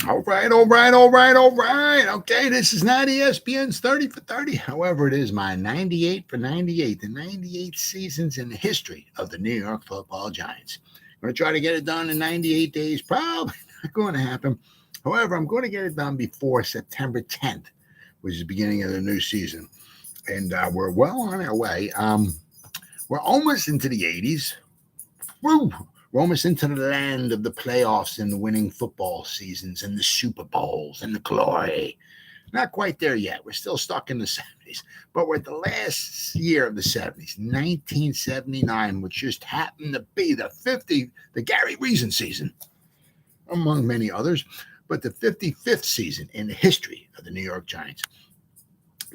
All right. Okay, this is not ESPN's 30 for 30. However, it is my 98 for 98, the 98 seasons in the history of the New York Football Giants. I'm going to try to get it done in 98 days. Probably not going to happen. However, I'm going to get it done before September 10th, which is the beginning of the new season. And we're well on our way. We're almost into the 80s. Woo! We're almost into the land of the playoffs and the winning football seasons and the Super Bowls and the glory. Not quite there yet. We're still stuck in the 70s. But we're at the last year of the 70s, 1979, which just happened to be the Gary Reason season, among many others, but the 55th season in the history of the New York Giants.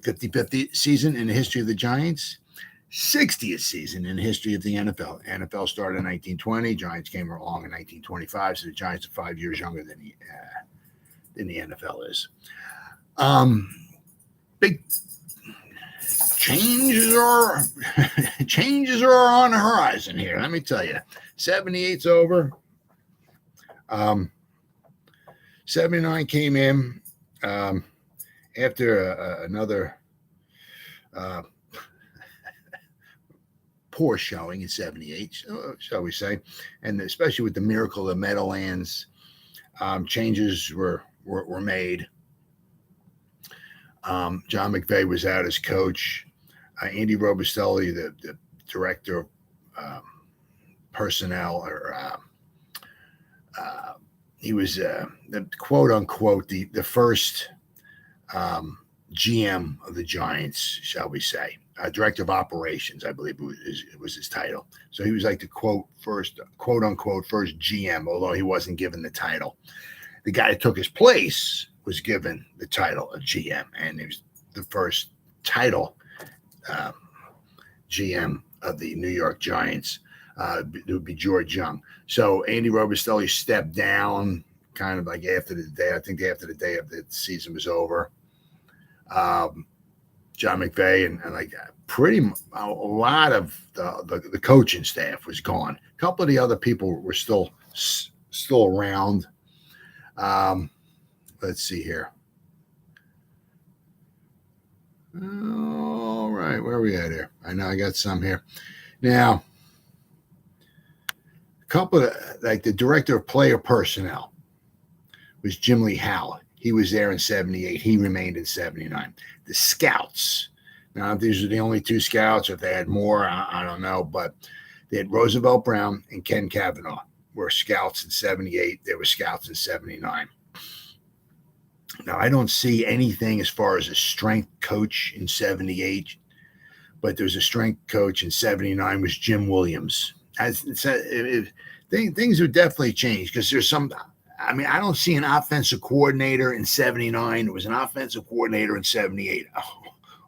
55th season in the history of the Giants. 60th season in the history of the NFL. NFL started in 1920. Giants came along in 1925, so the Giants are 5 years younger than the NFL is. Big changes are on the horizon here. Let me tell you, 78's over. 79 came in after another. Poor showing in 78, shall we say, and especially with the miracle of Meadowlands, changes were made. John McVay was out as coach. Andy Robustelli, the director of personnel, he was the quote unquote the first GM of the Giants, shall we say. Director of operations, I believe was his title. So he was like the quote unquote first GM, although he wasn't given the title. The guy that took his place was given the title of GM, and he was the first title GM of the New York Giants. It would be George Young. So Andy Robustelli stepped down kind of like after the day. I think after the day of the season was over. John McVay and like a lot of the coaching staff was gone. A couple of the other people were still around. Let's see here. All right, where are we at here? I know I got some here. Now, a couple of like the director of player personnel was Jim Lee Howell. He was there in 78. He remained in 79. The scouts. Now, if these are the only two scouts, or if they had more, I don't know. But they had Roosevelt Brown and Ken Kavanaugh were scouts in 78. They were scouts in 79. Now, I don't see anything as far as a strength coach in 78, but there's a strength coach in 79 was Jim Williams. Things would definitely change because there's some – I mean, I don't see an offensive coordinator in 79. There was an offensive coordinator in 78.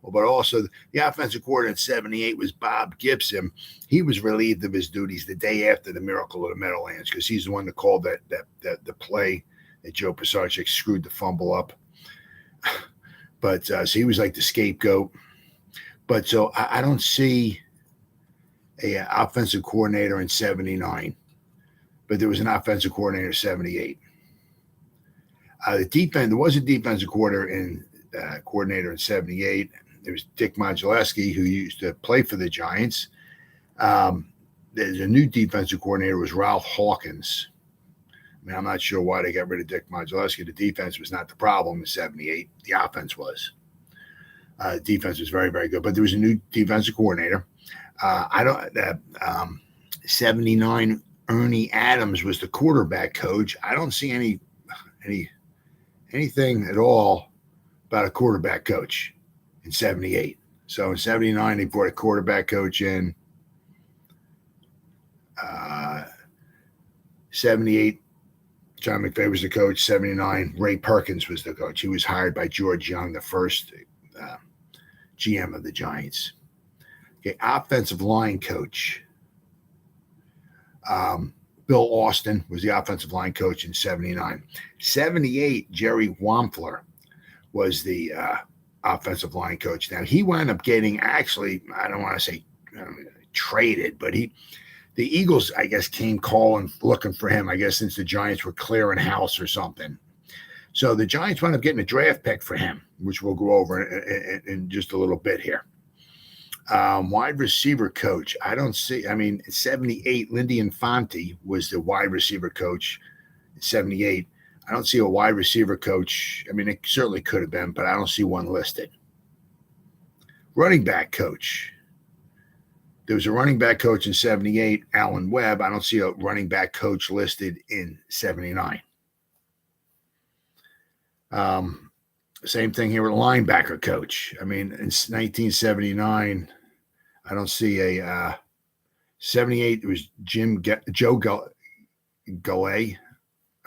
But also the offensive coordinator in 78 was Bob Gibson. He was relieved of his duties the day after the miracle of the Meadowlands because he's the one that called the play that Joe Pisarcik screwed the fumble up. But so he was like the scapegoat. But so I don't see a offensive coordinator in 79. But there was an offensive coordinator in 78. There was a defensive coordinator in 78. There was Dick Modzelewski, who used to play for the Giants. There's a new defensive coordinator was Ralph Hawkins. I mean, I'm not sure why they got rid of Dick Modzelewski. The defense was not the problem in 78. The offense was. The defense was very, very good. But there was a new defensive coordinator. 79, Ernie Adams was the quarterback coach. I don't see anything at all about a quarterback coach in 78. So in 79, they brought a quarterback coach in. 78, John McVay was the coach. 79, Ray Perkins was the coach. He was hired by George Young, the first GM of the Giants. Okay, offensive line coach. Bill Austin was the offensive line coach in 79. 78, Jerry Wampler was the offensive line coach. Now, he wound up getting actually, I don't want to say traded, but the Eagles, I guess, came calling, looking for him, I guess, since the Giants were clearing house or something. So the Giants wound up getting a draft pick for him, which we'll go over in just a little bit here. Wide receiver coach. I don't see. I mean, 78, Lindy Infante was the wide receiver coach. 78. I don't see a wide receiver coach. I mean, it certainly could have been, but I don't see one listed. Running back coach. There was a running back coach in 78, Alan Webb. I don't see a running back coach listed in 79. Same thing here with linebacker coach. I mean, in 1979, I don't see a 78. It was Joe Golladay.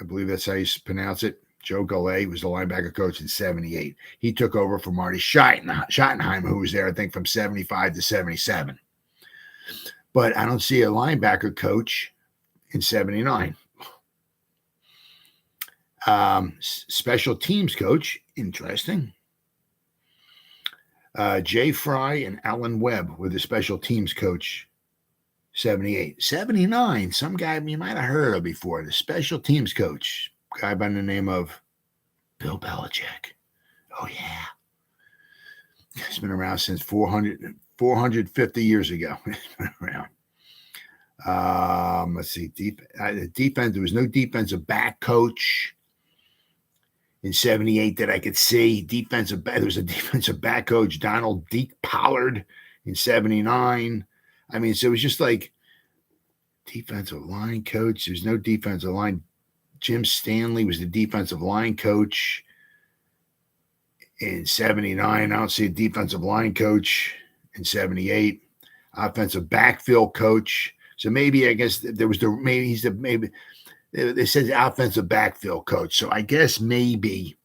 I believe that's how you pronounce it. Joe Golladay was the linebacker coach in 78. He took over for Marty Schottenheim, who was there, I think, from 75 to 77. But I don't see a linebacker coach in 79. Special teams coach, interesting. Jay Fry and Alan Webb were the special teams coach, 78. 79, some guy you might have heard of before, the special teams coach, guy by the name of Bill Belichick. Oh, yeah. He's been around since 450 years ago. He's been around. Let's see. Defense, there was no defensive back coach in 78 that I could see. There was a defensive back coach, Donald Deke Pollard, in 79. I mean, so it was just like defensive line coach. There's no defensive line. Jim Stanley was the defensive line coach in 79. I don't see a defensive line coach in 78. Offensive backfield coach. So maybe, I guess there was maybe it says offensive backfield coach. So I guess maybe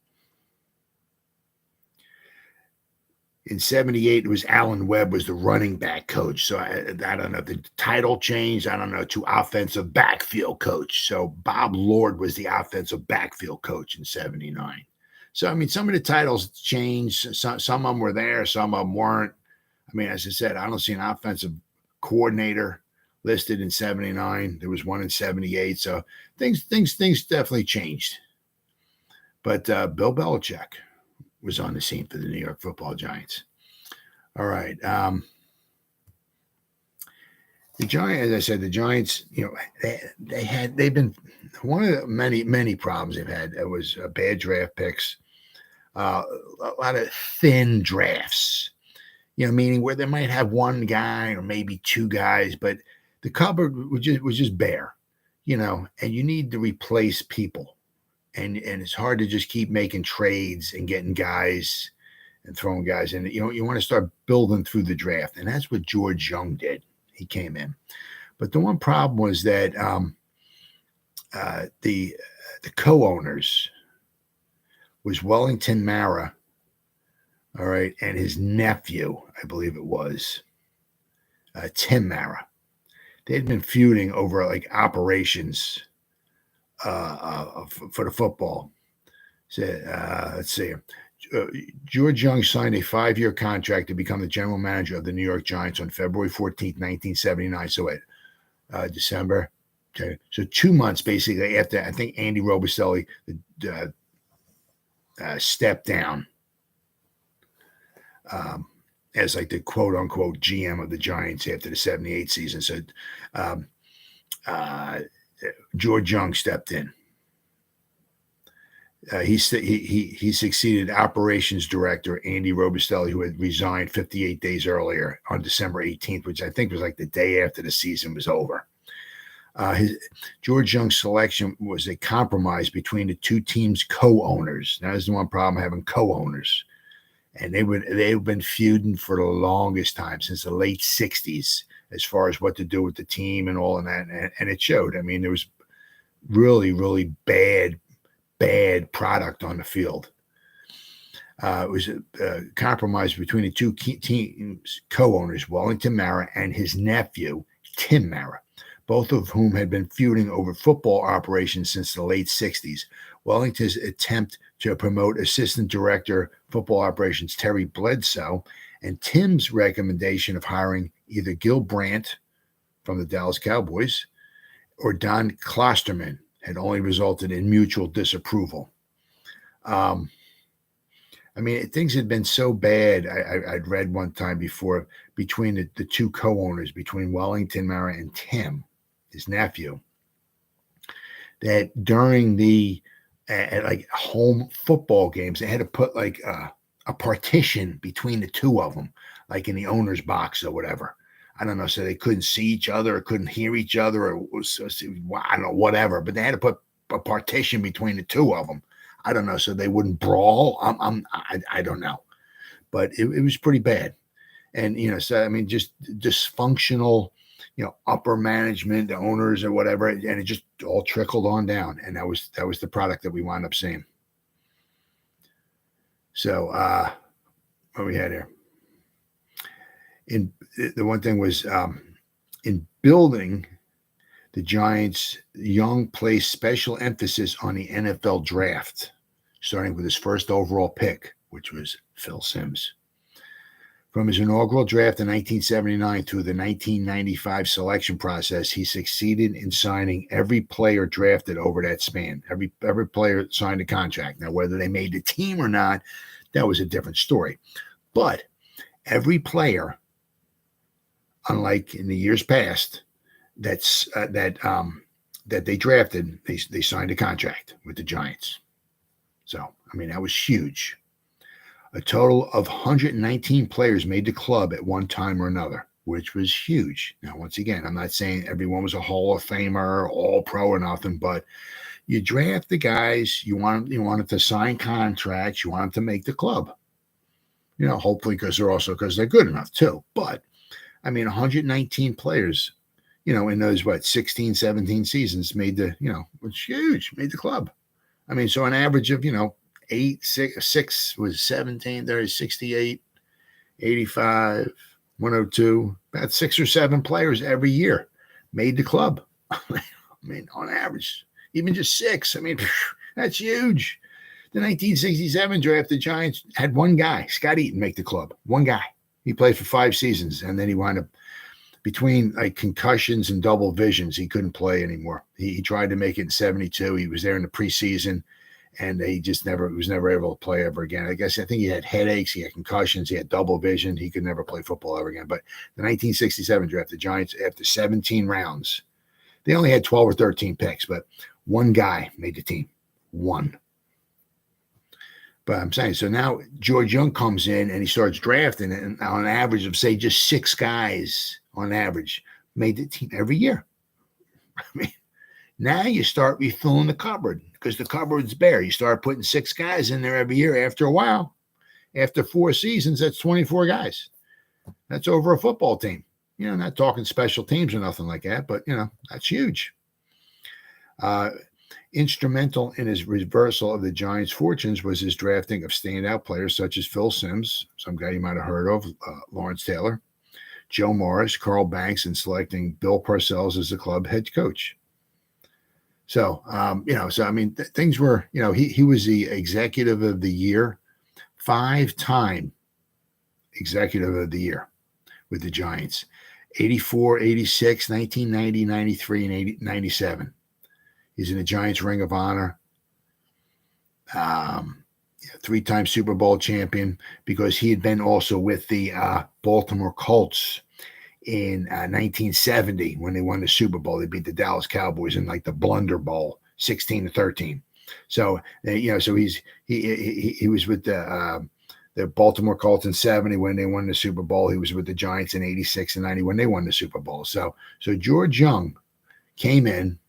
in 78, it was Alan Webb was the running back coach. So I don't know. The title changed, I don't know, to offensive backfield coach. So Bob Lord was the offensive backfield coach in 79. So, I mean, some of the titles changed. Some of them were there. Some of them weren't. I mean, as I said, I don't see an offensive coordinator listed in 79. There was one in 78. So things definitely changed. But Bill Belichick was on the scene for the New York Football Giants. All right. The Giants, as I said, the Giants, you know, they've been one of the many problems they've had. It was bad draft picks, a lot of thin drafts, you know, meaning where they might have one guy or maybe two guys, but the cupboard was just bare, you know, and you need to replace people. And it's hard to just keep making trades and getting guys and throwing guys in. You know, you want to start building through the draft. And that's what George Young did. He came in. But the one problem was that the co-owners was Wellington Mara, all right, and his nephew, I believe it was, Tim Mara. They had been feuding over like operations for the football. So, let's see. George Young signed a 5-year contract to become the general manager of the New York Giants on February 14th, 1979. So at December. Okay. So 2 months basically after, I think Andy Robustelli stepped down as like the quote unquote GM of the Giants after the 78 season. So George Young stepped in. He succeeded operations director Andy Robustelli, who had resigned 58 days earlier on December 18th, which I think was like the day after the season was over. George Young's selection was a compromise between the two teams' co-owners. Now, there's the one problem having co-owners. And they've been feuding for the longest time, since the late 60s, as far as what to do with the team and all of that. And it showed. I mean, there was really, really bad product on the field. It was a compromise between the two teams' co-owners, Wellington Mara and his nephew, Tim Mara, both of whom had been feuding over football operations since the late 60s. Wellington's attempt to promote assistant director football operations Terry Bledsoe, and Tim's recommendation of hiring either Gil Brandt from the Dallas Cowboys or Don Klosterman had only resulted in mutual disapproval. I mean, things had been so bad. I'd read one time before between the two co-owners, between Wellington Mara and Tim, his nephew, that during the at like home football games, they had to put like a partition between the two of them, like in the owner's box or whatever. I don't know, so they couldn't see each other or couldn't hear each other or I don't know, whatever. But they had to put a partition between the two of them. I don't know, so they wouldn't brawl. I don't know, but it was pretty bad. And so I mean, just dysfunctional, upper management, the owners or whatever, and it just all trickled on down. And that was the product that we wound up seeing. So what we had here. The one thing was in building the Giants, Young placed special emphasis on the NFL draft, starting with his first overall pick, which was Phil Simms. From his inaugural draft in 1979 through the 1995 selection process, he succeeded in signing every player drafted over that span. Every player signed a contract. Now, whether they made the team or not, that was a different story. But every player, unlike in the years past, that they drafted, they signed a contract with the Giants. So, I mean, that was huge. A total of 119 players made the club at one time or another, which was huge. Now, once again, I'm not saying everyone was a Hall of Famer, all pro or nothing, but you draft the guys, you want them to sign contracts, you want them to make the club. Hopefully because they're good enough too. But, I mean, 119 players, in those, 16, 17 seasons made was huge, made the club. I mean, so an average of, 6 was 17, there is 68, 85, 102, about 6 or 7 players every year made the club. I mean, on average, even just 6. I mean, that's huge. The 1967 draft, the Giants had one guy, Scott Eaton, make the club. One guy. He played for 5 seasons, and then he wound up between like concussions and double visions. He couldn't play anymore. He tried to make it in 72. He was there in the preseason, and he just was never able to play ever again. I think he had headaches, he had concussions, he had double vision. He could never play football ever again. But the 1967 draft, the Giants, after 17 rounds, they only had 12 or 13 picks, but one guy made the team. One. But I'm saying, so now George Young comes in and he starts drafting, and on an average of, say, just 6 guys on average made the team every year. I mean, now you start refilling the cupboard because the cupboard's bare. You start putting 6 guys in there every year. After a while, after 4 seasons, that's 24 guys. That's over a football team. Not talking special teams or nothing like that, but, that's huge. Instrumental in his reversal of the Giants' fortunes was his drafting of standout players such as Phil Simms, some guy you might have heard of, Lawrence Taylor, Joe Morris, Carl Banks, and selecting Bill Parcells as the club head coach. So, so I mean, things were, he was the executive of the year, 5-time executive of the year with the Giants, 84, 86, 1990, 93, and 97. He's in the Giants Ring of Honor. 3-time Super Bowl champion because he had been also with the Baltimore Colts in 1970 when they won the Super Bowl. They beat the Dallas Cowboys in like the Blunder Bowl, 16-13. So so he was with the Baltimore Colts in 70 when they won the Super Bowl. He was with the Giants in 86 and 90 when they won the Super Bowl. So George Young came in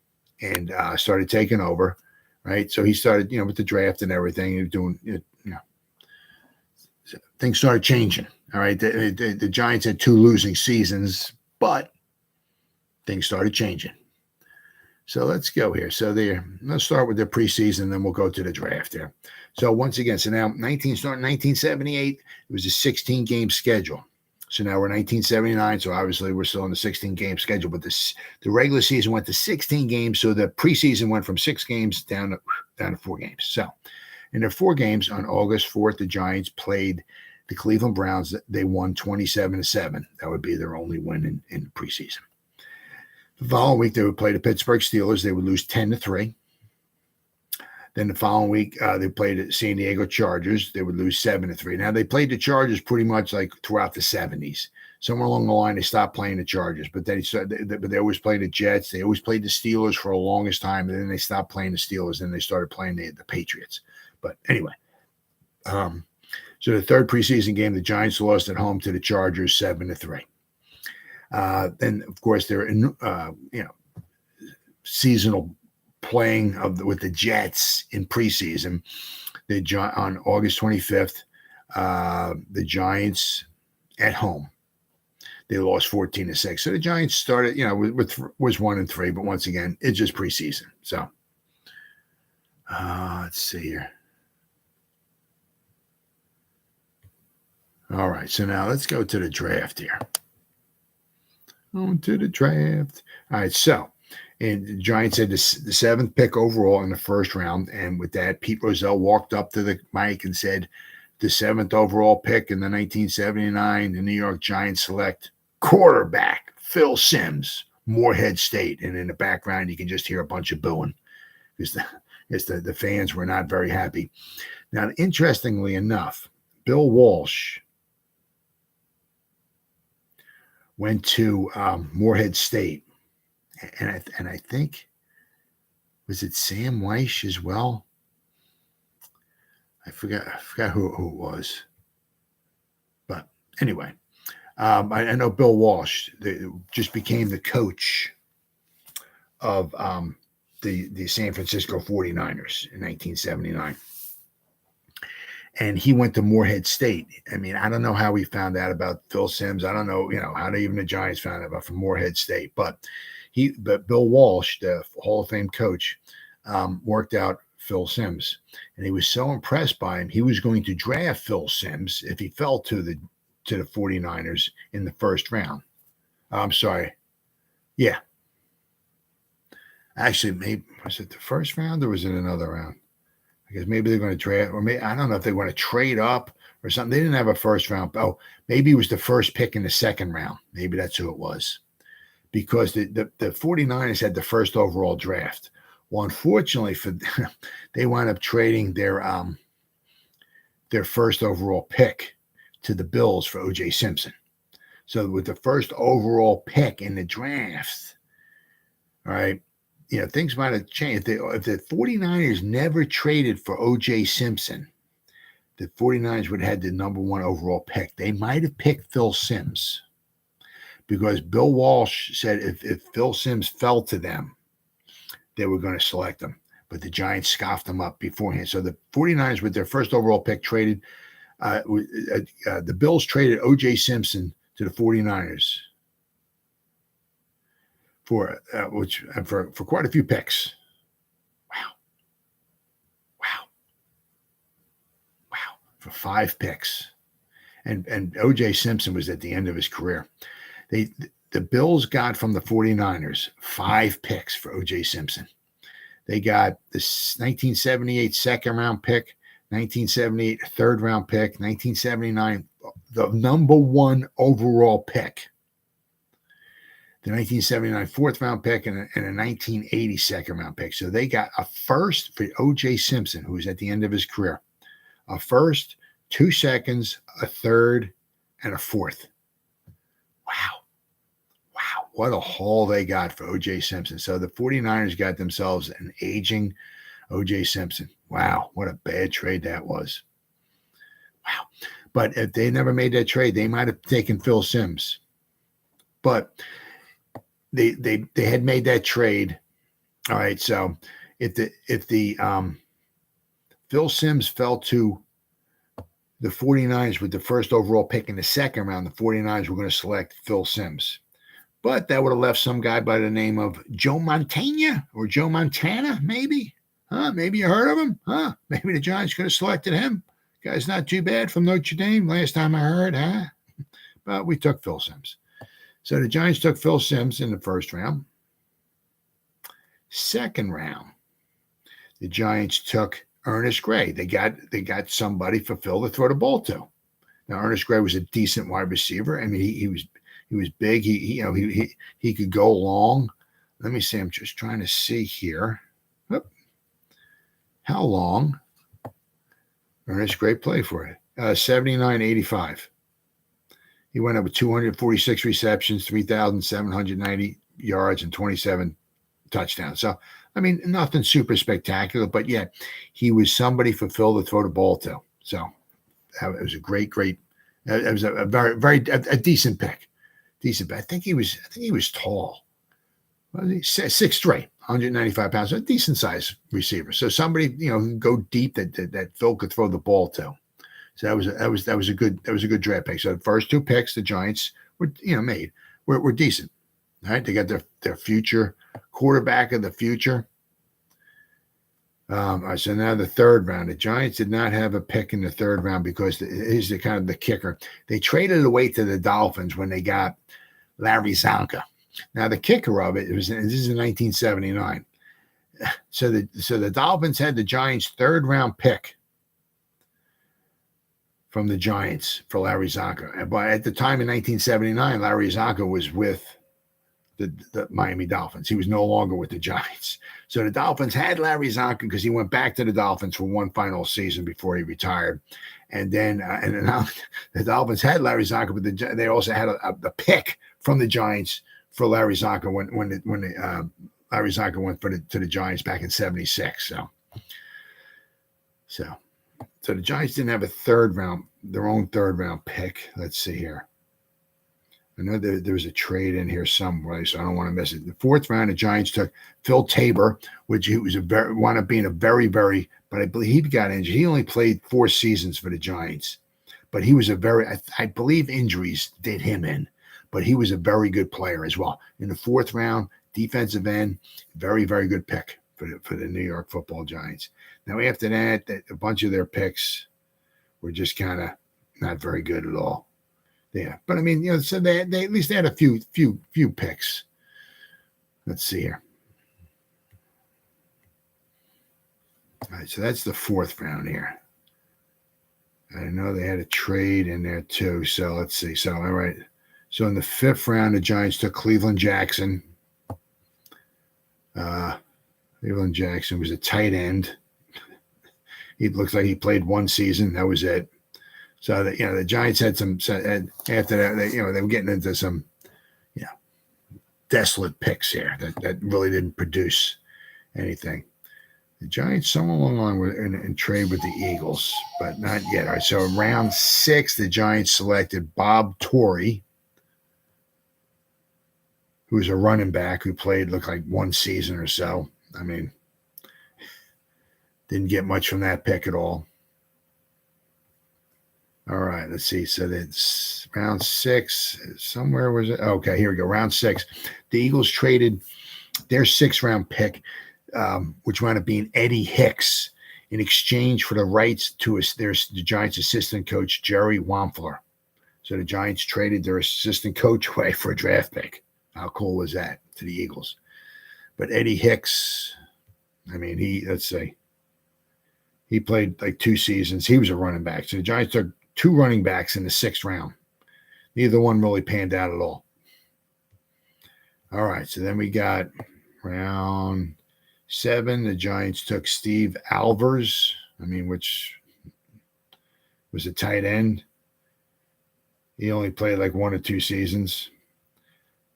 and started taking over, right? So he started, with the draft and everything. He was doing, things started changing. All right, the Giants had 2 losing seasons, but things started changing. So let's go here. So let's start with the preseason, then we'll go to the draft here. So once again, now 1978, it was a 16-game schedule. So now we're 1979, so obviously we're still on the 16-game schedule, but the regular season went to 16 games, so the preseason went from 6 games down to 4 games. So in their 4 games on August 4th, the Giants played the Cleveland Browns. They won 27-7. That would be their only win in the preseason. The following week, they would play the Pittsburgh Steelers. They would lose 10-3. Then the following week, they played the San Diego Chargers. They would lose 7-3. Now, they played the Chargers pretty much like throughout the 70s. Somewhere along the line, they stopped playing the Chargers, but they always played the Jets. They always played the Steelers for the longest time, and then they stopped playing the Steelers, and they started playing the Patriots. But anyway, so the third preseason game, the Giants lost at home to the Chargers 7-3. Then, of course, they're seasonal playing with the Jets in preseason. On August 25th, the Giants at home, they lost 14-6. So the Giants started, was 1-3, but once again, it's just preseason. So let's see here. All right, so now let's go to the draft here. On to the draft. All right, so and the Giants had the seventh pick overall in the first round, and with that, Pete Rozelle walked up to the mic and said, the seventh overall pick in the 1979, the New York Giants select quarterback Phil Simms, Morehead State. And in the background, you can just hear a bunch of booing because the fans were not very happy. Now, interestingly enough, Bill Walsh went to Morehead State, and I think, was it Sam Weish as well? I forgot who it was. But anyway, I know Bill Walsh just became the coach of the San Francisco 49ers in 1979. And he went to Morehead State. I mean, I don't know how he found out about Phil Simms. I don't know, how even the Giants found out about from Morehead State. But Bill Walsh, the Hall of Fame coach, worked out Phil Simms, and he was so impressed by him, he was going to draft Phil Simms if he fell to the 49ers in the first round. I'm sorry. Yeah. Actually, maybe was it the first round or was it another round? Because maybe they're going to draft, or maybe, I don't know if they want to trade up or something. They didn't have a first round. Oh, maybe it was the first pick in the second round. Maybe that's who it was. Because the 49ers had the first overall draft. Well, unfortunately they wound up trading their first overall pick to the Bills for O.J. Simpson. So with the first overall pick in the draft, all right, things might have changed. If the 49ers never traded for O.J. Simpson, the 49ers would have had the number one overall pick. They might have picked Phil Simms because Bill Walsh said if Phil Simms fell to them, they were going to select him. But the Giants scoffed him up beforehand. So the 49ers, with their first overall pick, traded the Bills traded O.J. Simpson to the 49ers for quite a few picks. Wow. For 5 picks. And O.J. Simpson was at the end of his career. The Bills got from the 49ers 5 picks for O.J. Simpson. They got the 1978 second round pick, 1978 third round pick, 1979 the number one overall pick, the 1979 fourth round pick, and a 1980 second round pick. So they got a first for O.J. Simpson, who was at the end of his career, a first, 2 seconds, a third, and a fourth. Wow. What a haul they got for O.J. Simpson. So the 49ers got themselves an aging O.J. Simpson. Wow, what a bad trade that was. Wow. But if they never made that trade, they might have taken Phil Simms. But they had made that trade. All right, so if the Phil Simms fell to the 49ers with the first overall pick in the second round, the 49ers were going to select Phil Simms. But that would have left some guy by the name of Joe Montana or Joe Montana, maybe. Maybe you heard of him. Maybe the Giants could have selected him. Guy's not too bad from Notre Dame, last time I heard, But we took Phil Simms. So the Giants took Phil Simms in the first round. Second round, the Giants took Ernest Gray. They got somebody for Phil to throw the ball to. Now, Ernest Gray was a decent wide receiver. I mean, he was big. He could go long. Let me see. I'm just trying to see here. How long? Ernest, great play for it. 79-85. He went up with 246 receptions, 3,790 yards, and 27 touchdowns. So, I mean, nothing super spectacular, but yeah, he was somebody for Phil to throw the ball to. So, it was a great. It was a very decent pick. Decent pick. I think he was tall. Was he 6'3", 195 pounds, a decent size receiver. So somebody, go deep that Phil could throw the ball to. So that was a good draft pick. So the first two picks the Giants were made were decent. All right, they got their future quarterback of the future. All right, so now the third round. The Giants did not have a pick in the third round because here's the kind of the kicker. They traded it away to the Dolphins when they got Larry Zonka. Now the kicker of it was this is in 1979. So the Dolphins had the Giants' third round pick from the Giants for Larry Zonka. But at the time in 1979, Larry Zonka was with the Miami Dolphins. He was no longer with the Giants. So the Dolphins had Larry Zonka because he went back to the Dolphins for one final season before he retired. And then the Dolphins had Larry Zonka, but they also had a pick from the Giants for Larry Zonka when Larry Zonka went to the Giants back in '76. So the Giants didn't have their own third round pick. Let's see here. I know there was a trade in here somewhere, so I don't want to miss it. The fourth round, the Giants took Phil Tabor, which he was wound up being a very, very, but I believe he got injured. He only played 4 seasons for the Giants, but he was I believe injuries did him in, but he was a very good player as well. In the fourth round, defensive end, very, very good pick for the New York Football Giants. Now after that, a bunch of their picks were just kind of not very good at all. Yeah, but I mean, so they at least had a few picks. Let's see here. All right, so that's the fourth round here. I know they had a trade in there too. So let's see. So all right. So in the fifth round, the Giants took Cleveland Jackson. Cleveland Jackson was a tight end. He looks like he played one season. That was it. So the Giants had some. After that, they were getting into some, desolate picks here that really didn't produce anything. The Giants somewhere along the line were in trade with the Eagles, but not yet. All right, so round 6, the Giants selected Bob Torrey, who was a running back who looked like one season or so. I mean, didn't get much from that pick at all. All right, let's see. So that's round 6. Somewhere was it? Okay, here we go. Round 6. The Eagles traded their 6th round pick, which wound up being Eddie Hicks, in exchange for the rights to the Giants' assistant coach, Jerry Wampler. So the Giants traded their assistant coach away for a draft pick. How cool was that to the Eagles? But Eddie Hicks, I mean, he played like 2 seasons. He was a running back. So the Giants took 2 running backs in the 6th round. Neither one really panned out at all. All right, so then we got round 7. The Giants took Steve Alvers, which was a tight end. He only played like 1 or 2 seasons.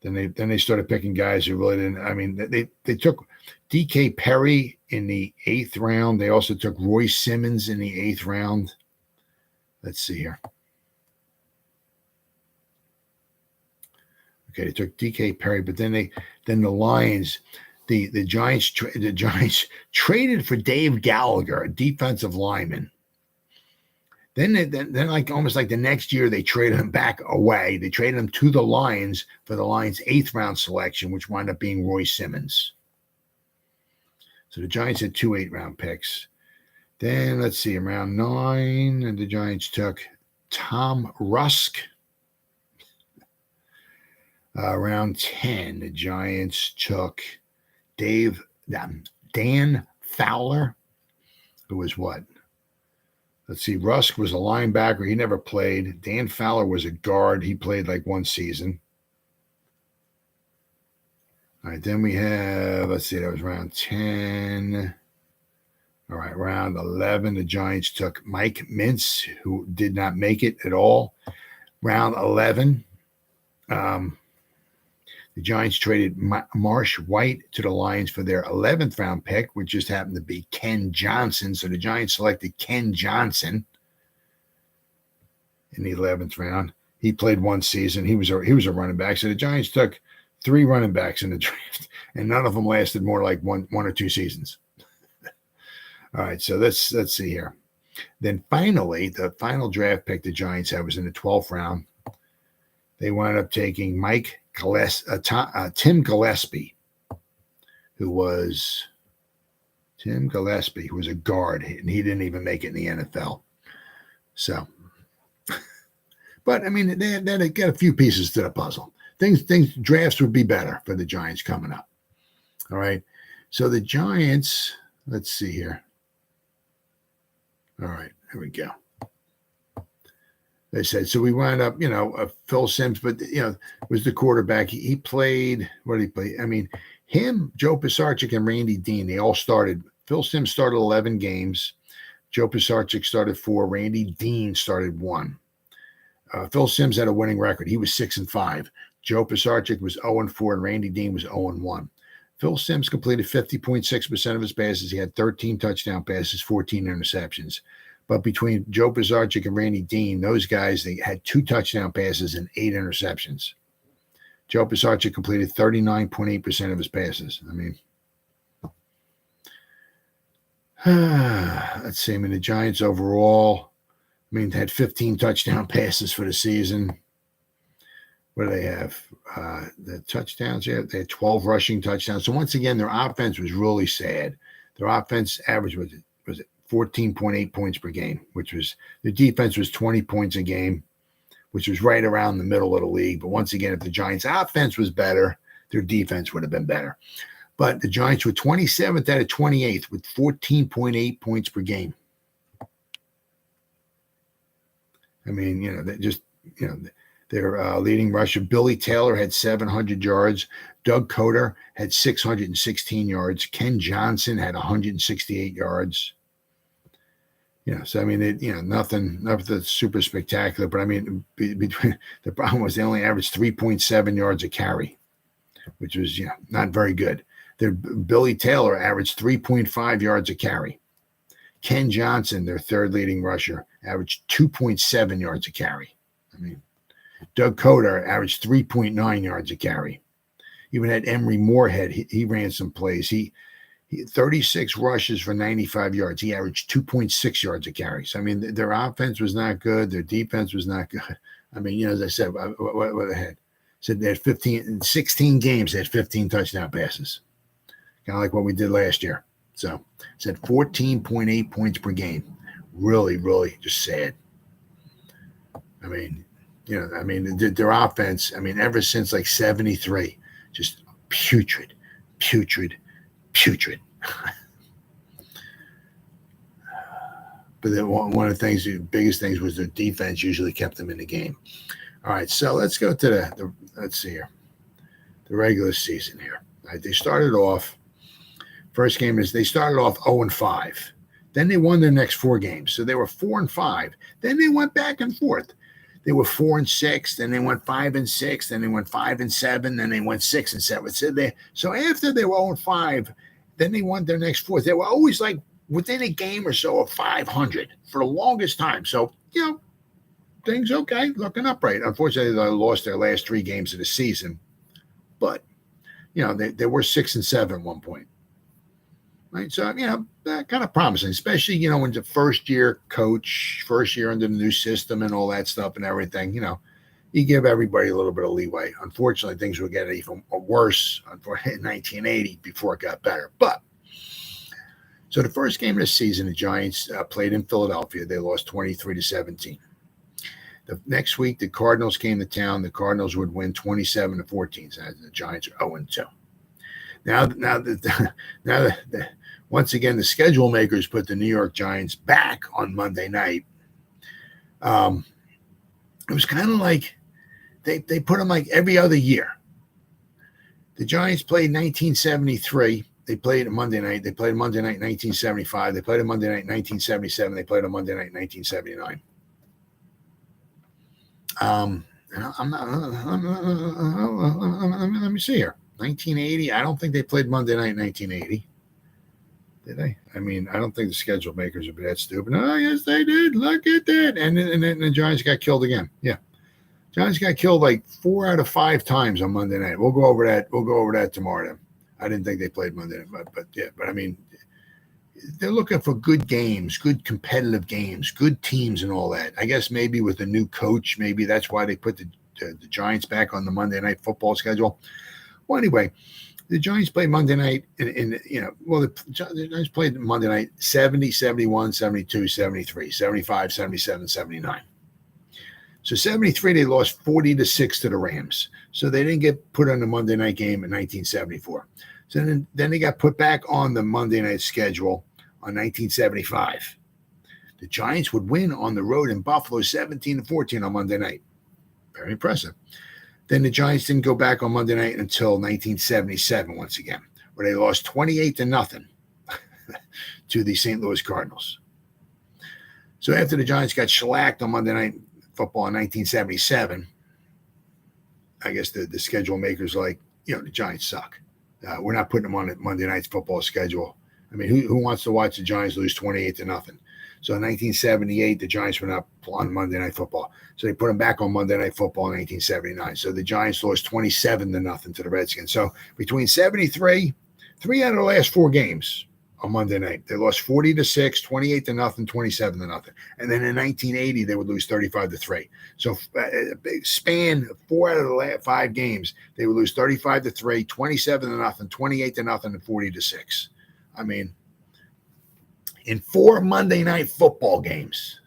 Then they started picking guys who really didn't. They took D.K. Perry in the 8th round. They also took Roy Simmons in the 8th round. Let's see here. Okay, they took D.K. Perry, but then the Lions, the Giants traded for Dave Gallagher, a defensive lineman. Then like almost like the next year, they traded him back away. They traded him to the Lions for the Lions' 8th round selection, which wound up being Roy Simmons. So the Giants had 2 8-round picks. Then let's see, around 9, and the Giants took Tom Rusk. Around 10, the Giants took Dan Fowler, who was what? Let's see, Rusk was a linebacker. He never played. Dan Fowler was a guard. He played like 1 season. All right, then we have, let's see, that was round 10. All right, round 11, the Giants took Mike Mintz, who did not make it at all. Round 11, the Giants traded Marsh White to the Lions for their 11th round pick, which just happened to be Ken Johnson. So the Giants selected Ken Johnson in the 11th round. He played one season. He was a running back. So the Giants took 3 running backs in the draft, and none of them lasted more like one or two seasons. All right, so let's see here. Then finally, the final draft pick the Giants had was in the 12th round. They wound up taking Tim Gillespie, who was a guard, and he didn't even make it in the NFL. So, but I mean, they got a few pieces to the puzzle. Drafts would be better for the Giants coming up. All right, so the Giants. Let's see here. All right, here we go. They said, so we wound up, Phil Simms, but, was the quarterback. He played, what did he play? I mean, him, Joe Pisarcik, and Randy Dean, they all started. Phil Simms started 11 games. Joe Pisarcik started 4. Randy Dean started 1. Phil Simms had a winning record. He was 6-5. Joe Pisarcik was 0-4, and Randy Dean was 0-1. Phil Simms completed 50.6% of his passes. He had 13 touchdown passes, 14 interceptions. But between Joe Pisarcik and Randy Dean, those guys, they had 2 touchdown passes and 8 interceptions. Joe Pisarcik completed 39.8% of his passes. I mean, let's see. I mean, the Giants overall, had 15 touchdown passes for the season. What do they have? The touchdowns here, they had 12 rushing touchdowns. So once again, their offense was really sad. Their offense average was 14.8 points per game, which was the defense was 20 points a game, which was right around the middle of the league. But once again, if the Giants' offense was better, their defense would have been better. But the Giants were 27th out of 28th with 14.8 points per game. I mean, their leading rusher, Billy Taylor, had 700 yards. Doug Coder had 616 yards. Ken Johnson had 168 yards. So I mean, nothing super spectacular. But I mean, between the problem was they only averaged 3.7 yards a carry, which was not very good. Their Billy Taylor averaged 3.5 yards a carry. Ken Johnson, their third leading rusher, averaged 2.7 yards a carry. I mean, Doug Coder averaged 3.9 yards a carry. Even had Emery Moorhead, he ran some plays. He 36 rushes for 95 yards. He averaged 2.6 yards a carry. So, I mean, their offense was not good. Their defense was not good. I mean, as I said, what they had? Said they had 16 games, they had 15 touchdown passes. Kind of like what we did last year. So, said 14.8 points per game. Really, really just sad. I mean, their offense, ever since like 73, just putrid. But then one of the biggest things was their defense usually kept them in the game. All right, so let's go to let's see here, the regular season here. All right, they started off, first game is they started off 0-5. Then they won their next 4 games. So they were 4-5. Then they went back and forth. They were 4-6, then they went 5-6, then they went 5-7, then they went 6-7. So after they were 0-5, then they won their next 4. They were always like within a game or so of 500 for the longest time. So, things okay, looking up right. Unfortunately, they lost their last 3 games of the season. But, they were 6-7 at one point. Right, so kind of promising, especially when the first year coach, first year under the new system and all that stuff and everything. You give everybody a little bit of leeway. Unfortunately, things would get even worse in 1980 before it got better. But so the first game of the season, the Giants played in Philadelphia. They lost 23-17. The next week, the Cardinals came to town. The Cardinals would win 27-14. So the Giants are 0-2. Now once again, the schedule makers put the New York Giants back on Monday night. It was kind of like they put them like every other year. The Giants played 1973 They played a Monday night. They played Monday night in 1975. They played a Monday night in 1977. They played a Monday night in 1979. Let me see here. 1980. I don't think they played Monday night in 1980. Did they? I mean, I don't think the schedule makers would be that stupid. Oh, yes, they did. Look at that. And then the Giants got killed again. Yeah. Giants got killed like 4 out of 5 times on Monday night. We'll go over that. We'll go over that tomorrow then. I didn't think they played Monday night, but I mean, they're looking for good games, good competitive games, good teams and all that. I guess maybe with a new coach, maybe that's why they put the Giants back on the Monday night football schedule. Well, anyway, the Giants played Monday night the Giants played Monday night 70, 71, 72, 73, 75, 77, 79. So 73, they lost 40-6 to the Rams. So they didn't get put on the Monday night game in 1974. So then they got put back on the Monday night schedule on 1975. The Giants would win on the road in Buffalo 17-14 on Monday night. Very impressive. Then the Giants didn't go back on Monday night until 1977 once again, where they lost 28-0 to the St. Louis Cardinals. So after the Giants got shellacked on Monday night football in 1977, I guess the schedule makers like, the Giants suck. We're not putting them on the Monday night's football schedule. I mean, who wants to watch the Giants lose 28-0? So in 1978, the Giants were not on Monday Night Football. So they put them back on Monday Night Football in 1979. So the Giants lost 27-0 to the Redskins. So between 73, 3 out of the last 4 games on Monday night, they lost 40-6, 28-0, 27-0. And then in 1980, they would lose 35-3. So a big span of 4 out of the last 5 games, they would lose 35-3, 27-0, 28-0, and 40-6. I mean, in 4 Monday Night Football games,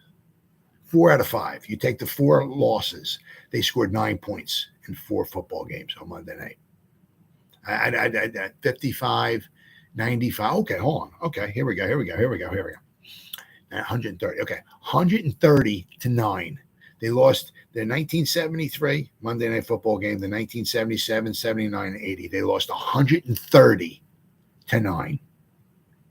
4 out of 5, you take the 4 losses, they scored 9 points in 4 football games on Monday night. I 55, 95. Okay, hold on. Okay, here we go. 130. Okay, 130-9. They lost their 1973 Monday Night Football game, the 1977, 79, 80. They lost 130-9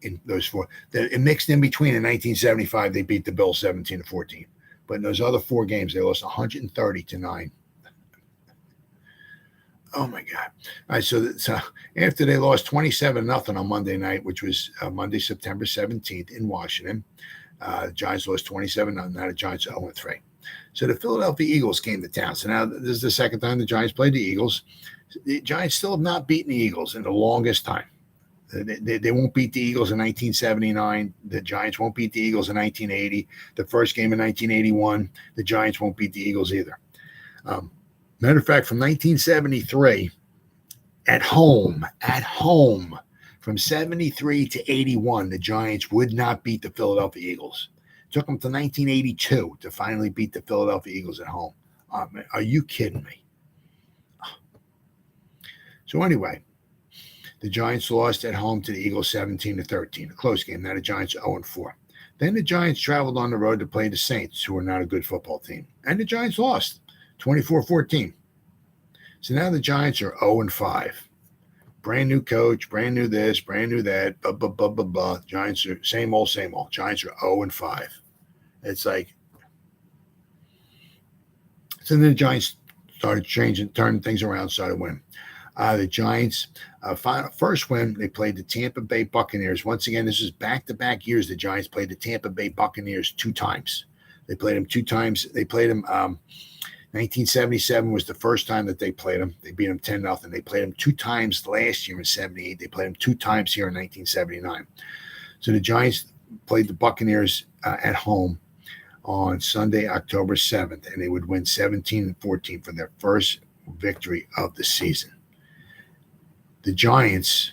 in those 4. It mixed in between. In 1975, they beat the Bills 17-14. But in those other 4 games, they lost 130-9. Oh, my God. All right, so after they lost 27-0 on Monday night, which was Monday, September 17th in Washington, the Giants lost 27-0. Now the Giants are 0-3. So the Philadelphia Eagles came to town. So now this is the second time the Giants played the Eagles. The Giants still have not beaten the Eagles in the longest time. They won't beat the Eagles in 1979. The Giants won't beat the Eagles in 1980. The first game in 1981, the Giants won't beat the Eagles either. Matter of fact, from 1973, at home, from 73 to 81, the Giants would not beat the Philadelphia Eagles. It took them to 1982 to finally beat the Philadelphia Eagles at home. Are you kidding me? So anyway, the Giants lost at home to the Eagles 17-13, a close game. Now the Giants are 0-4. Then the Giants traveled on the road to play the Saints, who are not a good football team. And the Giants lost 24-14. So now the Giants are 0-5. Brand new coach, brand new this, brand new that, blah, blah, blah, blah, blah. Giants are same old, same old. Giants are 0-5. It's like, so then the Giants started turning things around, started winning. The Giants' first win, they played the Tampa Bay Buccaneers. Once again, this is back-to-back years the Giants played the Tampa Bay Buccaneers 2 times. They played them 2 times. They played them 1977 was the first time that they played them. They beat them 10-0. They played them 2 times last year in 78. They played them 2 times here in 1979. So the Giants played the Buccaneers at home on Sunday, October 7th, and they would win 17-14 for their first victory of the season. The Giants,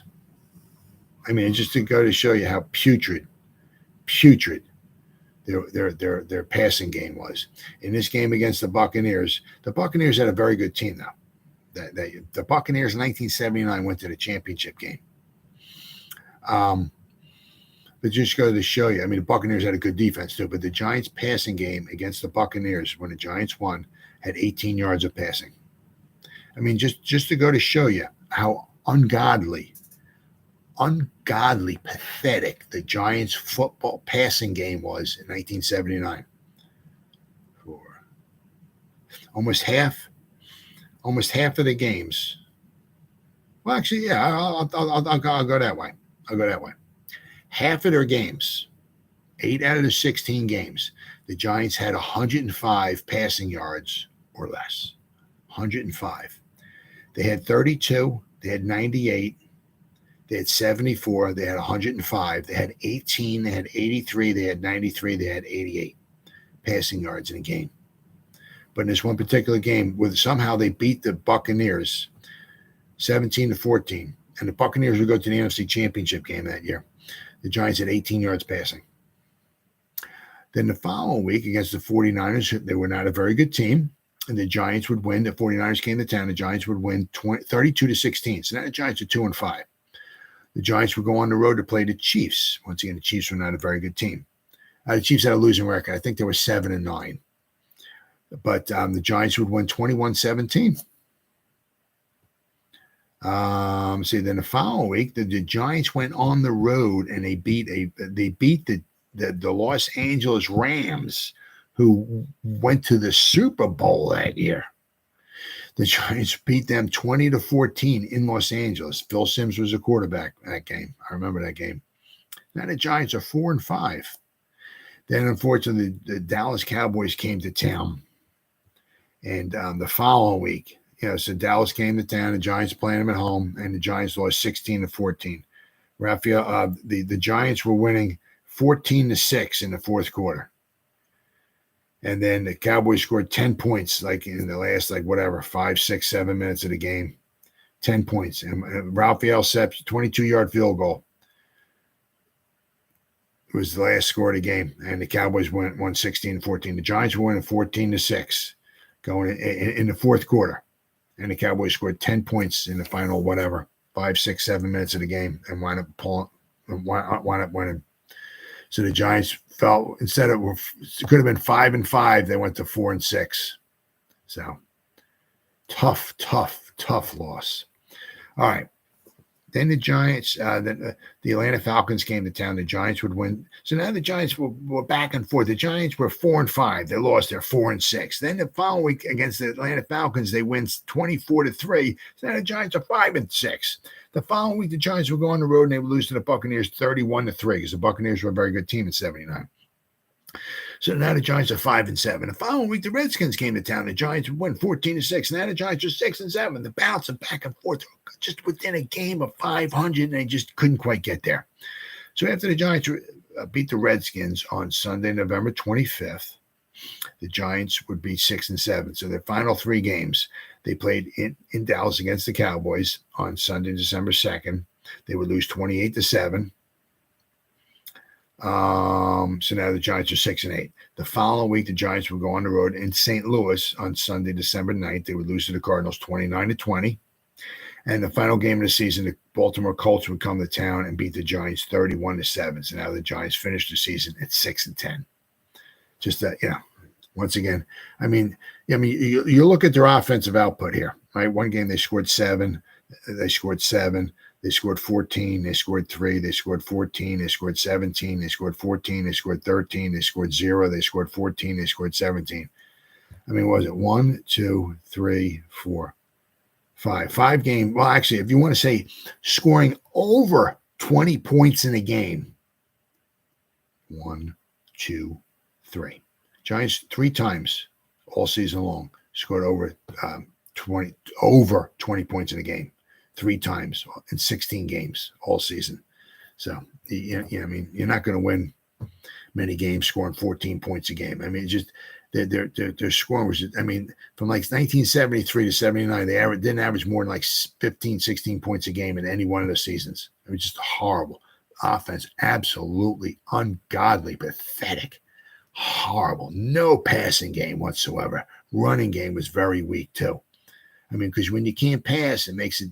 I mean, just to go to show you how putrid their passing game was. In this game against the Buccaneers had a very good team now. The Buccaneers in 1979 went to the championship game. But just go to show you, I mean, the Buccaneers had a good defense too, but the Giants passing game against the Buccaneers when the Giants won had 18 yards of passing. I mean, just to go to show you how ungodly ungodly pathetic the Giants football passing game was in 1979. For almost half of the games. Well, actually, yeah, I'll go that way. I'll go that way. Half of their games, 8 out of the 16 games, the Giants had 105 passing yards or less. 105. They had 32. They had 98. They had 74. They had 105. They had 18. They had 83. They had 93. They had 88 passing yards in a game. But in this one particular game, where somehow they beat the Buccaneers 17-14, and the Buccaneers would go to the NFC Championship game that year. The Giants had 18 yards passing. Then the following week against the 49ers, they were not a very good team, and the Giants would win. The 49ers came to town. The Giants would win 32-16. So now the Giants are 2-5. The Giants would go on the road to play the Chiefs. Once again, the Chiefs were not a very good team. The Chiefs had a losing record. I think they were 7-9. But the Giants would win 21-17. Then the following week, the Giants went on the road and they beat the Los Angeles Rams, who went to the Super Bowl that year. The Giants beat them 20-14 in Los Angeles. Phil Simms was a quarterback that game. I remember that game. Now the Giants are 4-5. Then, unfortunately, the Dallas Cowboys came to town. And the following week, so Dallas came to town, the Giants playing them at home, and the Giants lost 16-14. Raphael, the Giants were winning 14-6 in the fourth quarter. And then the Cowboys scored 10 points, like in the last, 5, 6, 7 minutes of the game. 10 points. And Raphael Sepp's 22-yard field goal was the last score of the game. And the Cowboys won 16-14. The Giants were winning 14-6 going in the fourth quarter. And the Cowboys scored 10 points in the final, 5, 6, 7 minutes of the game and wound up winning. So the Giants fell, instead of, it could have been 5-5, they went to 4-6. So tough loss. All right. Then the Giants, the Atlanta Falcons came to town. The Giants would win. So now the Giants were back and forth. The Giants were 4-5. They lost. They're 4-6. Then the following week against the Atlanta Falcons, they win 24-3. So now the Giants are 5-6. The following week, the Giants would go on the road and they would lose to the Buccaneers 31-3 because the Buccaneers were a very good team in '79. So now the Giants are 5-7. The following week, the Redskins came to town. The Giants would win 14-6. Now the Giants are 6-7. The bouncing back and forth, just within a game of 500, and they just couldn't quite get there. So after the Giants beat the Redskins on Sunday, November 25th, the Giants would be 6-7. So their final 3 games, they played in Dallas against the Cowboys on Sunday, December 2nd. They would lose 28-7. So now the Giants are 6-8. The following week, the Giants would go on the road in St. Louis on Sunday, December 9th. They would lose to the Cardinals 29-20. And the final game of the season, the Baltimore Colts would come to town and beat the Giants 31-7. So now the Giants finished the season at 6-10. Just once again, you look at their offensive output here, right? One game they scored 7, they scored 7. They scored 14. They scored 3. They scored 14. They scored 17. They scored 14. They scored 13. They scored 0. They scored 14. They scored 17. What was it? 1, 2, 3, 4, 5. 5 game. Well, actually, if you want to say scoring over 20 points in a game. 1, 2, 3. Giants 3 times all season long scored over 20 points in a game. 3 times in 16 games all season. So, you're not going to win many games scoring 14 points a game. Just their scoring was, from 1973 to 79, they didn't average more than 15, 16 points a game in any one of the seasons. It was just horrible offense, absolutely ungodly, pathetic, horrible. No passing game whatsoever. Running game was very weak too. Because when you can't pass, it makes it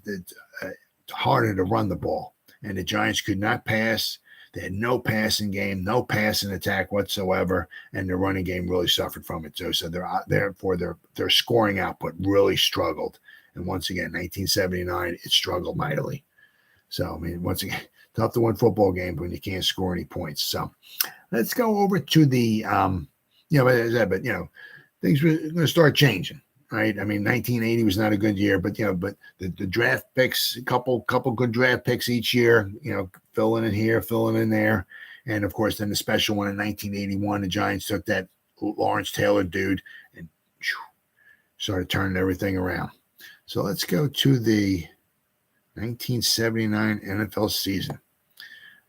harder to run the ball. And the Giants could not pass. They had no passing game, no passing attack whatsoever, and their running game really suffered from it too. So therefore their scoring output really struggled. And once again, 1979, it struggled mightily. So once again, Tough to win football games when you can't score any points. So let's go over to the, things were going to start changing, right? I mean, 1980 was not a good year, but the draft picks, a couple good draft picks each year, filling in here, filling in there. And of course, then the special one in 1981, the Giants took that Lawrence Taylor dude and started turning everything around. So let's go to the 1979 NFL season.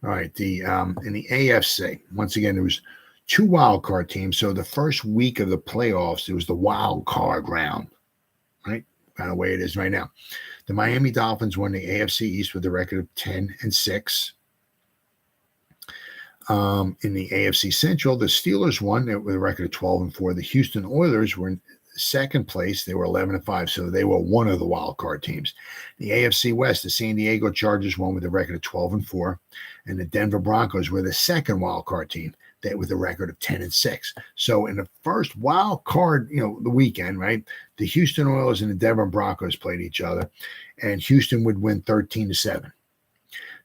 All right, in the AFC, once again, there was 2 wild card teams. So the first week of the playoffs, it was the wild card round, right? Kind of the way it is right now. The Miami Dolphins won the AFC East with a record of 10-6. In the AFC Central, the Steelers won with a record of 12-4. The Houston Oilers were in second place. They were 11-5, so they were one of the wild card teams. The AFC West, the San Diego Chargers won with a record of 12-4, and the Denver Broncos were the second wild card team with a record of 10-6. So in the first wild card, the weekend, right, the Houston Oilers and the Denver Broncos played each other, and Houston would win 13-7.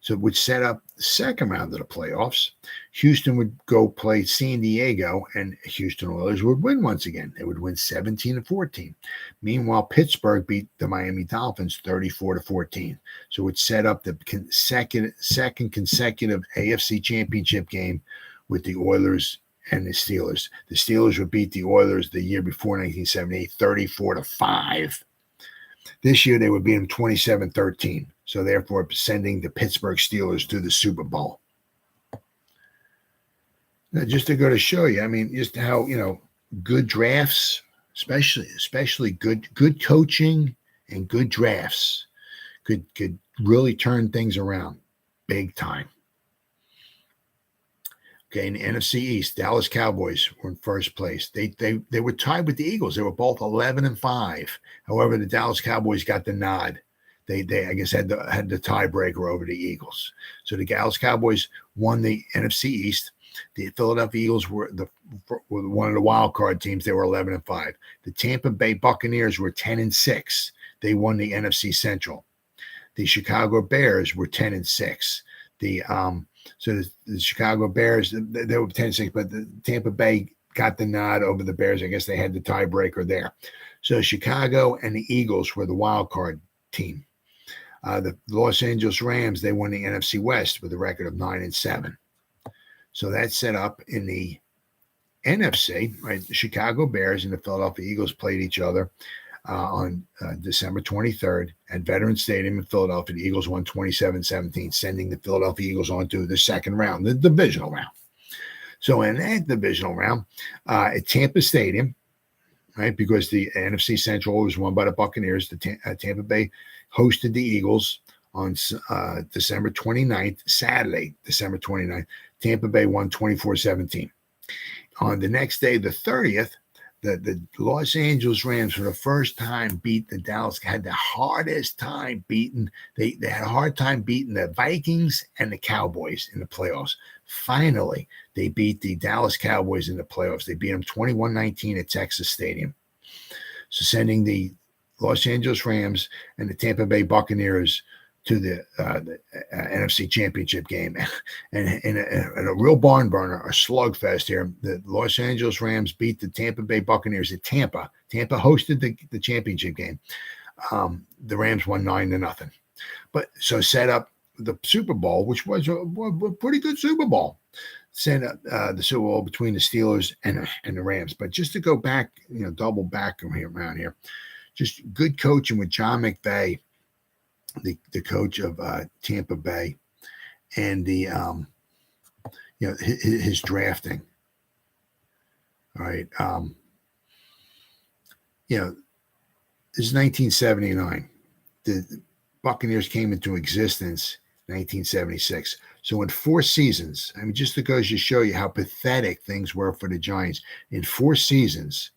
So it would set up the second round of the playoffs. Houston would go play San Diego, and Houston Oilers would win once again. They would win 17-14. Meanwhile, Pittsburgh beat the Miami Dolphins 34-14. So it set up the second consecutive AFC Championship game with the Oilers and the Steelers. The Steelers would beat the Oilers the year before, 1978, 34-5. This year, they would beat them 27-13. So therefore, sending the Pittsburgh Steelers to the Super Bowl. Now, just to go to show you, I mean, just how, good drafts, especially good coaching and good drafts could really turn things around big time. Okay, in the NFC East, Dallas Cowboys were in first place. They were tied with the Eagles. They were both 11-5. However, the Dallas Cowboys got the nod. They I guess had the tiebreaker over the Eagles. So the Dallas Cowboys won the NFC East. The Philadelphia Eagles were one of the wild card teams. They were 11-5. The Tampa Bay Buccaneers were 10-6. They won the NFC Central. The Chicago Bears were 10-6. So the Chicago Bears, they were 10-6, but the Tampa Bay got the nod over the Bears. I guess they had the tiebreaker there. So Chicago and the Eagles were the wild card team. The Los Angeles Rams, they won the NFC West with a record of 9-7. So that set up in the NFC, right? The Chicago Bears and the Philadelphia Eagles played each other on December 23rd at Veterans Stadium in Philadelphia. The Eagles won 27-17, sending the Philadelphia Eagles on to the second round, the divisional round. So in that divisional round, at Tampa Stadium, right, because the NFC Central was won by the Buccaneers, Tampa Bay hosted the Eagles on December 29th, Saturday, December 29th. Tampa Bay won 24-17. On the next day, the 30th, the Los Angeles Rams for the first time beat the Dallas, had the hardest time beating, they had a hard time beating the Vikings and the Cowboys in the playoffs. Finally, they beat the Dallas Cowboys in the playoffs. They beat them 21-19 at Texas Stadium. So sending the Los Angeles Rams and the Tampa Bay Buccaneers to the NFC Championship game. And a real barn burner, a slugfest here. The Los Angeles Rams beat the Tampa Bay Buccaneers at Tampa. Tampa hosted the championship game. The Rams won 9-0. But so set up the Super Bowl, which was a pretty good Super Bowl. Set up the Super Bowl between the Steelers and the Rams. But just to go back, double back around here, just good coaching with John McVay, the coach of Tampa Bay, and the his drafting. All right, this is 1979. The Buccaneers came into existence in 1976. So in 4 seasons, I mean, just to go to show you how pathetic things were for the Giants. In 4 seasons,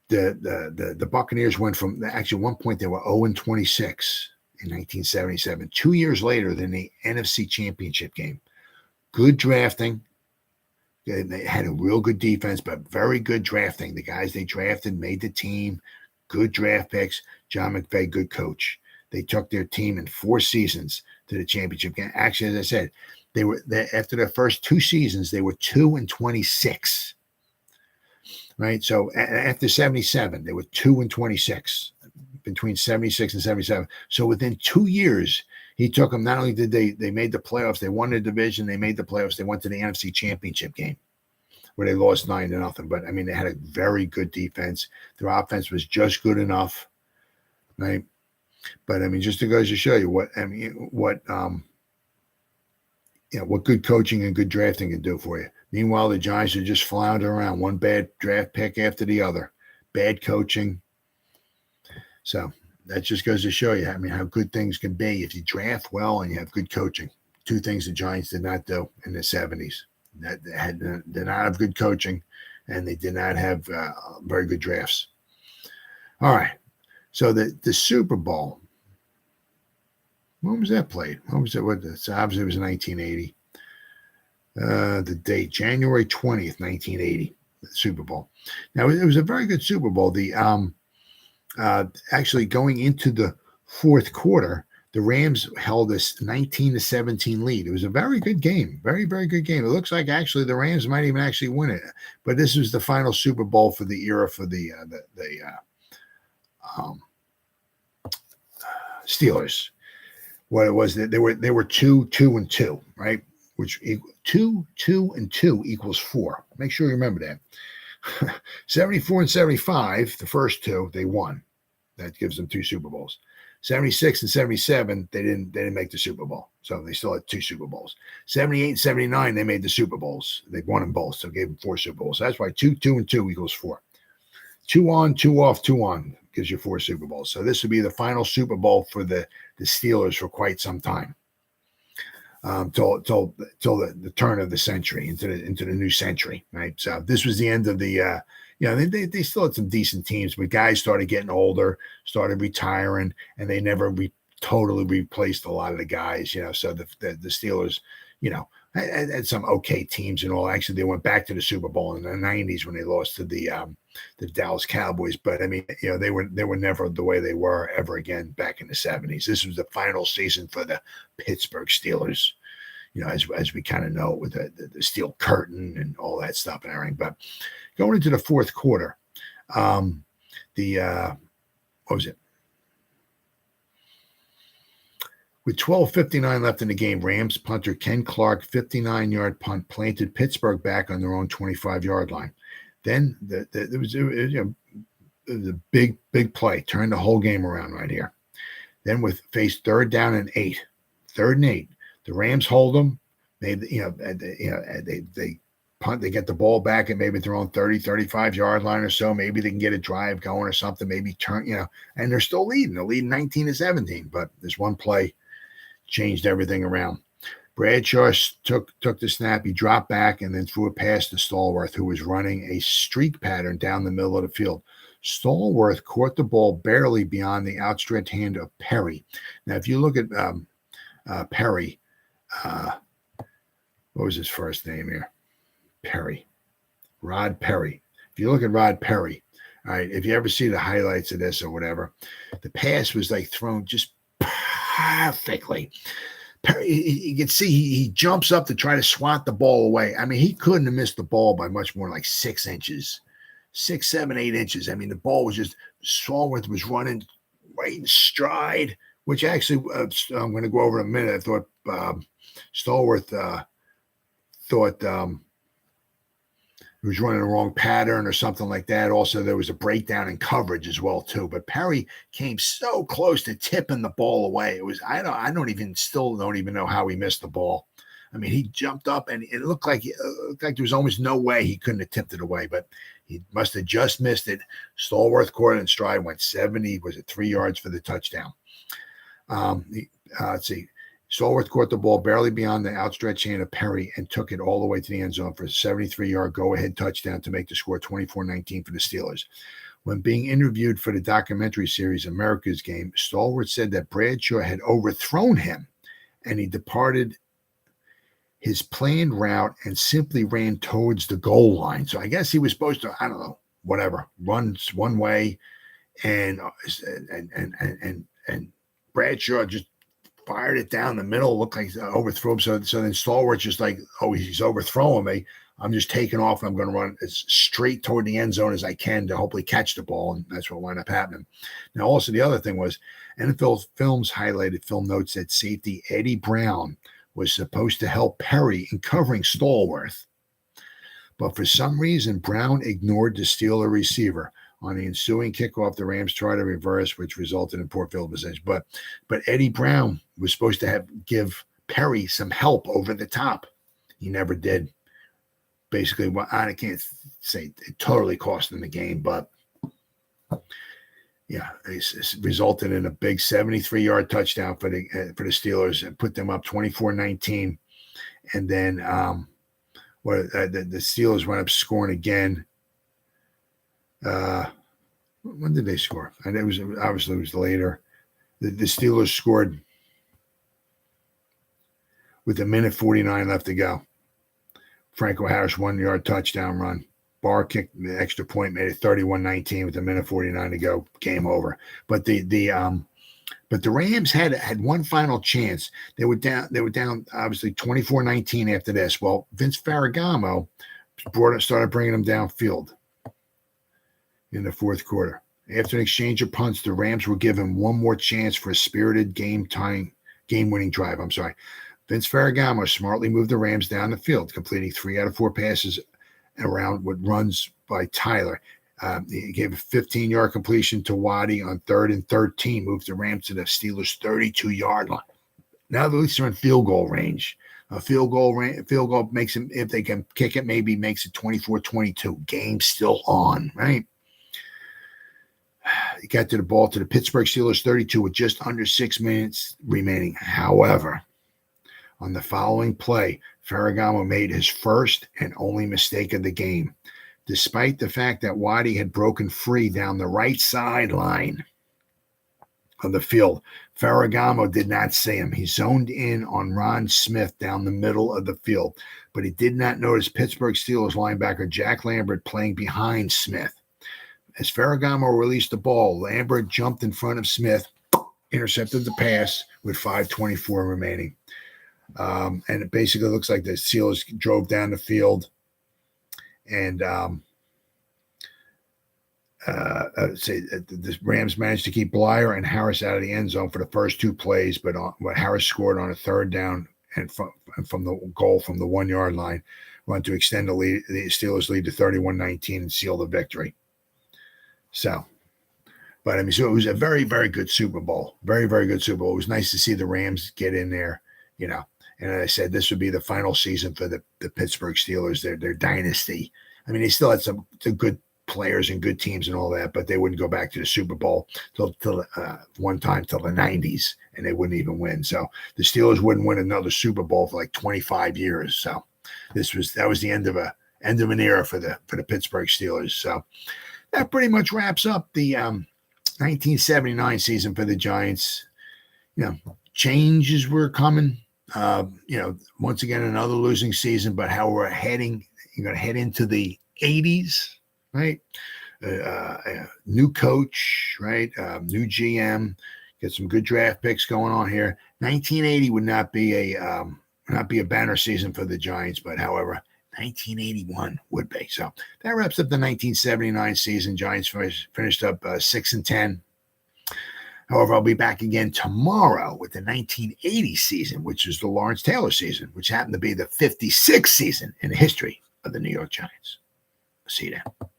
the Buccaneers went from, actually at one point they were 0-26 in 1977. 2 years later than the NFC Championship game. Good drafting. They had a real good defense, but very good drafting. The guys they drafted made the team. Good draft picks. John McVay, good coach. They took their team in 4 seasons to the championship game. Actually, as I said, after their first 2 seasons, they were 2-26. Right. So after 77, they were 2-26 between 76 and 77. So within 2 years, he took them. Not only did they made the playoffs, they won the division, they made the playoffs, they went to the NFC Championship game where they lost 9-0. But I mean, they had a very good defense. Their offense was just good enough. Right. But I mean, just to go to show you what good coaching and good drafting can do for you. Meanwhile, the Giants are just floundering around, one bad draft pick after the other, bad coaching. So that just goes to show you, I mean, how good things can be if you draft well and you have good coaching. 2 things the Giants did not do in the 70s. They did not have good coaching, and they did not have very good drafts. All right. So the Super Bowl, when was that played? When was it? So obviously it was 1980. The date, January 20th, 1980, the Super Bowl. Now, it was a very good Super Bowl. The actually going into the fourth quarter, the Rams held this 19-17 lead. It was a very good game, very, very good game. It looks like actually the Rams might even actually win it. But this was the final Super Bowl for the era for the Steelers. What it was that they were 2-2, right? Which 2-2 equals 4. Make sure you remember that. 74 and 75, the first 2, they won. That gives them 2 Super Bowls. 76 and 77, they didn't make the Super Bowl. So they still had 2 Super Bowls. 78 and 79, they made the Super Bowls. They won them both, so gave them 4 Super Bowls. So that's why 2-2 equals 4. 2 on, 2 off, 2 on gives you 4 Super Bowls. So this would be the final Super Bowl for the Steelers for quite some time. Till the turn of the century, into the new century, right? So this was the end of the they still had some decent teams, but guys started getting older, started retiring, and they never totally replaced a lot of the guys, so the Steelers, had some okay teams and all. Actually, they went back to the Super Bowl in the 90s when they lost to the Dallas Cowboys. But I mean, they were never the way they were ever again back in the 70s. This was the final season for the Pittsburgh Steelers, as we kind of know, with the steel curtain and all that stuff and everything. But going into the fourth quarter, what was it? With 12:59 left in the game, Rams punter Ken Clark, 59-yard punt, planted Pittsburgh back on their own 25-yard line. Then there was a big play, turned the whole game around right here. Then faced 3rd down and 8, 3rd and 8. The Rams hold them. They punt. They get the ball back at maybe their own 30, 35-yard line or so. Maybe they can get a drive going or something. Maybe turn, and they're still leading. They're leading 19-17. But there's one play changed everything around. Bradshaw took the snap. He dropped back and then threw a pass to Stallworth, who was running a streak pattern down the middle of the field. Stallworth caught the ball barely beyond the outstretched hand of Perry. Now, if you look at Perry, what was his first name here? Perry. Rod Perry. If you look at Rod Perry, all right, if you ever see the highlights of this or whatever, the pass was like thrown just perfectly. Perry, you can see he jumps up to try to swat the ball away. I mean, he couldn't have missed the ball by much more like 6 inches, 6, 7, 8 inches. I mean, the ball was just, Stallworth was running right in stride, which actually, I'm going to go over in a minute. I thought Stallworth thought he was running the wrong pattern or something like that. Also, there was a breakdown in coverage as well too. But Perry came so close to tipping the ball away. It was I don't even know how he missed the ball. I mean, he jumped up and it looked like there was almost no way he couldn't have tipped it away. But he must have just missed it. Stallworth caught it in stride, went 3 yards for the touchdown. Let's see. Stallworth caught the ball barely beyond the outstretched hand of Perry and took it all the way to the end zone for a 73-yard go-ahead touchdown to make the score 24-19 for the Steelers. When being interviewed for the documentary series America's Game, Stallworth said that Bradshaw had overthrown him and he departed his planned route and simply ran towards the goal line. So I guess he was supposed to, I don't know, whatever, run one way and Bradshaw just fired it down the middle. Looked like overthrew him. So then Stallworth just like, oh, he's overthrowing me. I'm just taking off, and I'm going to run as straight toward the end zone as I can to hopefully catch the ball, and that's what wound up happening. Now, also the other thing was NFL Films highlighted film notes that safety Eddie Brown was supposed to help Perry in covering Stallworth, but for some reason Brown ignored the Steeler receiver. On the ensuing kickoff, the Rams tried to reverse, which resulted in poor field position. But Eddie Brown was supposed to give Perry some help over the top. He never did. Basically, well, I can't say it totally cost them the game, but yeah, it's resulted in a big 73-yard touchdown for the Steelers and put them up 24-19. And then the Steelers went up scoring again. When did they score? And it was later. The Steelers scored with 1:49 left to go. Franco Harris 1-yard touchdown run. Barr kicked the extra point, made it 31-19 with 1:49 to go. Game over. But the Rams had one final chance. They were down obviously 24-19 after this. Well, Vince Ferragamo started bringing them downfield in the fourth quarter. After an exchange of punts, the Rams were given one more chance for a spirited game-winning drive. Vince Ferragamo smartly moved the Rams down the field, completing 3 out of 4 passes around with runs by Tyler. He gave a 15-yard completion to Waddle on 3rd and 13, moved the Rams to the Steelers' 32-yard line. Now at least they're in field goal range. A field goal makes them, if they can kick it, maybe makes it 24-22. Game still on, right? He got to the ball to the Pittsburgh Steelers 32 with just under 6 minutes remaining. However, on the following play, Ferragamo made his first and only mistake of the game. Despite the fact that Waddle had broken free down the right sideline of the field, Ferragamo did not see him. He zoned in on Ron Smith down the middle of the field, but he did not notice Pittsburgh Steelers linebacker Jack Lambert playing behind Smith. As Ferragamo released the ball, Lambert jumped in front of Smith, intercepted the pass with 5:24 remaining. And it basically looks like the Steelers drove down the field and the Rams managed to keep Blyer and Harris out of the end zone for the first 2 plays, but Harris scored on a 3rd down and from the goal from the 1-yard line, went to extend the Steelers lead to 31-19 and seal the victory. So it was a very, very good Super Bowl. Very, very good Super Bowl. It was nice to see the Rams get in there, And as I said, this would be the final season for the Pittsburgh Steelers, their dynasty. I mean, they still had some good players and good teams and all that, but they wouldn't go back to the Super Bowl till one time till the 90s, and they wouldn't even win. So the Steelers wouldn't win another Super Bowl for like 25 years. So that was the end of an era for the Pittsburgh Steelers. So that pretty much wraps up the 1979 season for the Giants. Changes were coming. Once again, another losing season, but how you're going to head into the 80s, right? New coach, right? New GM, get some good draft picks going on here. 1980 would not be a banner season for the Giants, but however, 1981 would be. So that wraps up the 1979 season. Giants finished up 6-10. However, I'll be back again tomorrow with the 1980 season, which is the Lawrence Taylor season, which happened to be the 56th season in the history of the New York Giants. See you then.